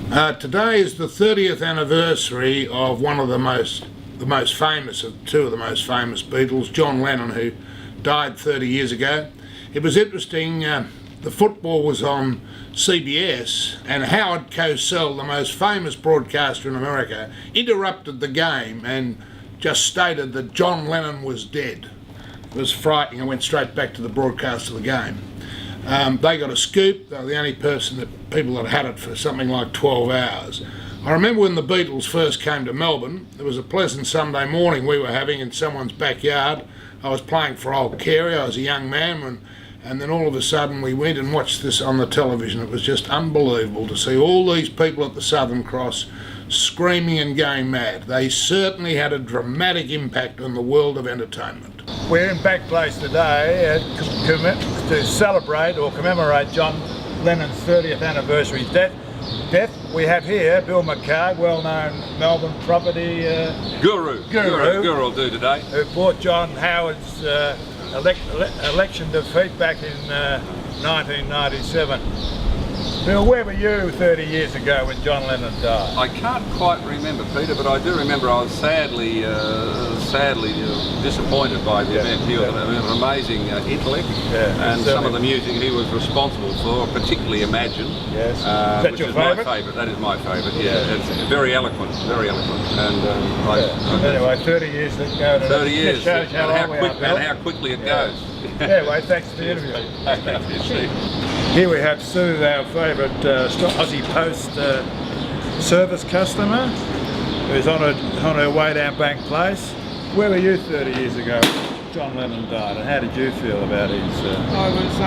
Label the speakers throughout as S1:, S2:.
S1: Today is the 30th anniversary of one of the most famous of two of the most famous Beatles, John Lennon, who died 30 years ago. It was interesting, the football was on CBS and Howard Cossell, the most famous broadcaster in America, interrupted the game and just stated that John Lennon was dead. It was frightening. I went straight back to the broadcast of the game. They got a scoop. They were the only people that had it for something like 12 hours. I remember when the Beatles first came to Melbourne, it was a pleasant Sunday morning we were having in someone's backyard. I was playing for old Carey. I was a young man, and then all of a sudden we went and watched this on the television. It was just unbelievable to see all these people at the Southern Cross screaming and going mad. They certainly had a dramatic impact on the world of entertainment.
S2: We're in Back Place today to celebrate or commemorate John Lennon's 30th anniversary death. We have here Bill McCarg, well-known Melbourne property
S3: guru will do today,
S2: who bought John Howard's election defeat back in 1997. Bill, where were you 30 years ago when John Lennon died?
S3: I can't quite remember, Peter, but I do remember I was sadly disappointed by the event. He was an amazing intellect, and some of the music he was responsible for, particularly Imagine,
S2: is that
S3: which
S2: your
S3: is
S2: favourite?
S3: my favourite. That is my favourite. Yeah, it's very eloquent, and
S2: anyway, 30 years ago.
S3: 30 years,
S2: shows how
S3: and how quickly it goes.
S2: Anyway, thanks for the interview. Here we have Sue, our favourite Aussie Post service customer, who's on her way down Bank Place. Where were you 30 years ago when John Lennon died, and how did you feel about his...
S4: I was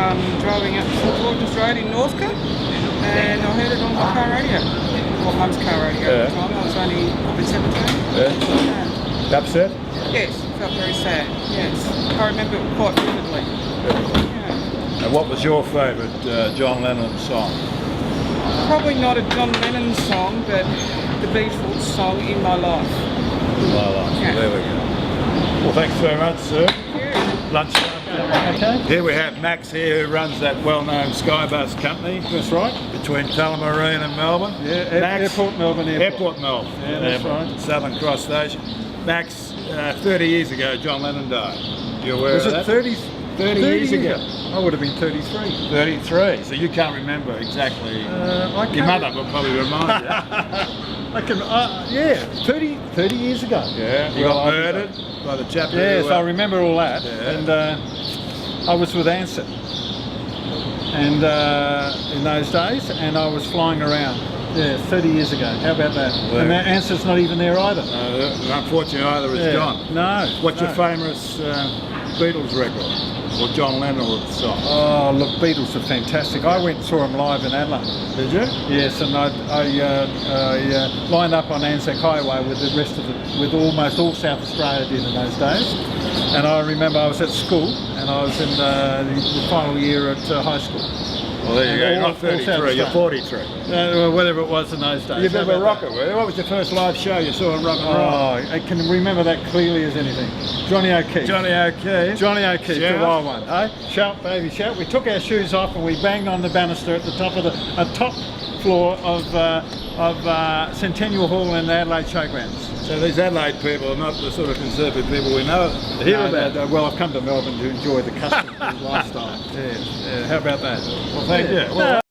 S4: driving up St George's Road in Northcote, and I heard it on my car radio, or Mum's car radio at the time. I was only probably 17.
S2: Upset?
S4: Yes, felt very sad, yes. I remember it quite vividly.
S2: And what was your favourite John Lennon song?
S4: Probably not a John Lennon song, but the Beatles song, In My Life.
S2: In My Life, there we go. Well, thanks very much, sir. Lunchtime. Okay. Here we have Max here, who runs that well-known Skybus company. That's right. Between Tullamarine and Melbourne.
S5: Yeah, Airport Melbourne.
S2: Airport Melbourne.
S5: Yeah, that's right.
S2: Southern Cross Station. Max, 30 years ago, John Lennon died. You aware
S5: of that?
S2: Was it 30 years ago?
S5: I would have been 33.
S2: 33, so you can't remember exactly. Your mother will probably remind you.
S5: Yeah, 30 years ago.
S2: Yeah, you got murdered by the chap.
S5: Yes, I remember all that.
S2: Yeah.
S5: And I was with Ansett, and in those days, and I was flying around. Yeah, 30 years ago. How about that?
S2: Well,
S5: and Ansett's not even there either.
S2: Unfortunately, either is John.
S5: No.
S2: What's your famous Beatles record? Or John Lennon song?
S5: Oh, look, Beatles are fantastic. I went and saw them live in Adelaide.
S2: Did you?
S5: Yes, and I lined up on Anzac Highway with the rest of with almost all South Australia did in those days. And I remember I was at school, and I was in the final year at high school.
S2: Well, there you go. You're not 33, you're 43.
S5: Whatever it was in those days.
S2: You've been a rocker, were you? What was your first live show you saw in rock and roll?
S5: Oh, I can remember that clearly as anything. Johnny O'Keefe.
S2: Johnny O'Keefe,
S5: the wild one. Shout, baby, shout. We took our shoes off and we banged on the banister at the top of the top floor of Centennial Hall in the Adelaide Showgrounds.
S2: So these Adelaide people are not the sort of conservative people we know hear about.
S5: Well, I've come to Melbourne to enjoy the custom lifestyle.
S2: Yeah. How about that?
S5: Well, thank you.
S2: Well,